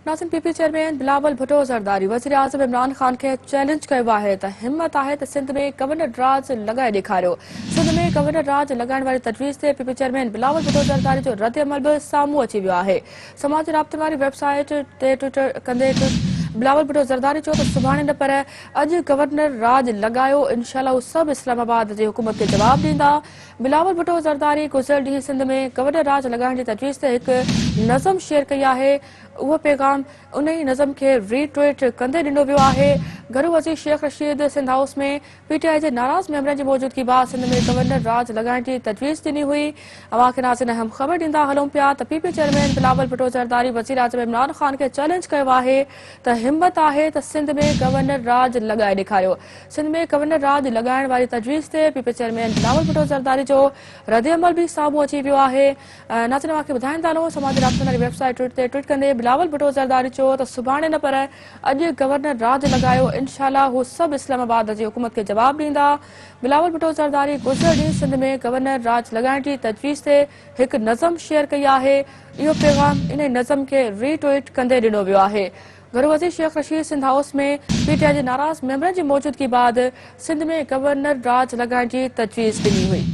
नाज़िन PP chairman Bilawal Bhutto Zardari वज़ीर आज़म इमरान ख़ान खे challenge कयो आहे त हिम्मत आहे त सिंध में गवर्नर राज लॻाए ॾेखारियो। सिंध में गवर्नर राज लॻाइण वारी तजवीज़ ते पीपी चेयरमैन बिलावल भुट्टो ज़रदारी जो रद्द अमल बि साम्हूं अची वियो आहे। समाजी राब्ते वारी वेबसाइट ते ट्विटर कंदे बिलावल भुट्टो ज़रदारी चयो त सुभाणे न पर अॼु गवर्नर राज लॻायो, इंशाअल्लाह हू सभु इस्लामाबाद जी हुकूमत खे जवाब ॾींदा। बिलावल भुट्टो ज़रदारी गुज़िरियल ॾींहुं सिंध में गवर्नर राज लॻाइण जी तजवीज़ ते हिकु नज़म शेयर कई आहे। उहो पैगाम उन ई नज़म खे रीट्वीट कंदे ॾिनो वियो आहे। घरू वज़ीर शेख रशीद सिंध हाउस में पीटीआई जे नाराज़ मेंबरनि जी मौजूदगी बाद सिंध में गवर्नर राज लॻाइण जी तजवीज़ ॾिनी हुई। अवां खे नाज़िन अहम ख़बर ॾींदा हलूं पिया त पीपी चेयरमैन बिलावल भुट्टो ज़रदारी वज़ीर आज़म इमरान ख़ान खे चैलेंज कयो आहे त हिम्मत आहे त सिंध में गवर्नर राज लॻाए ॾेखारियो। सिंध में गवर्नर राज लॻाइण वारी तजवीज़ ते पीपी चेयरमैन बिलावल भुट्टो ज़रदारी जो रद्द अमल बि साम्हूं अची वियो आहे। नाज़िन अवां खे ॿुधाईंदा हलूं समाजी राब्ते वारी वेबसाइट ते ट्वीट कंदे बिलावल भुट्टो ज़रदारी चयो त सुभाणे न पर अॼु गवर्नर राज लॻायो, इंशाअल्लाह हू सभु इस्लामाबाद जी हुकूमत खे जवाब ॾींदा। बिलावल भुट्टो ज़रदारी गुज़िरियल ॾींहुं सिंध में गवर्नर राज लॻाइण जी तजवीज़ ते हिकु नज़म शेयर कई आहे। इहो पैगाम इन नज़म खे रीट्वीट कंदे ॾिनो वियो आहे। घरू वज़ीर शेख रशीद सिंध हाउस में पीटीआई जे नाराज़ मेंबरनि जी मौजूदगी बाद सिंध में गवर्नर राज लॻाइण जी तजवीज़ ॾिनी हुई।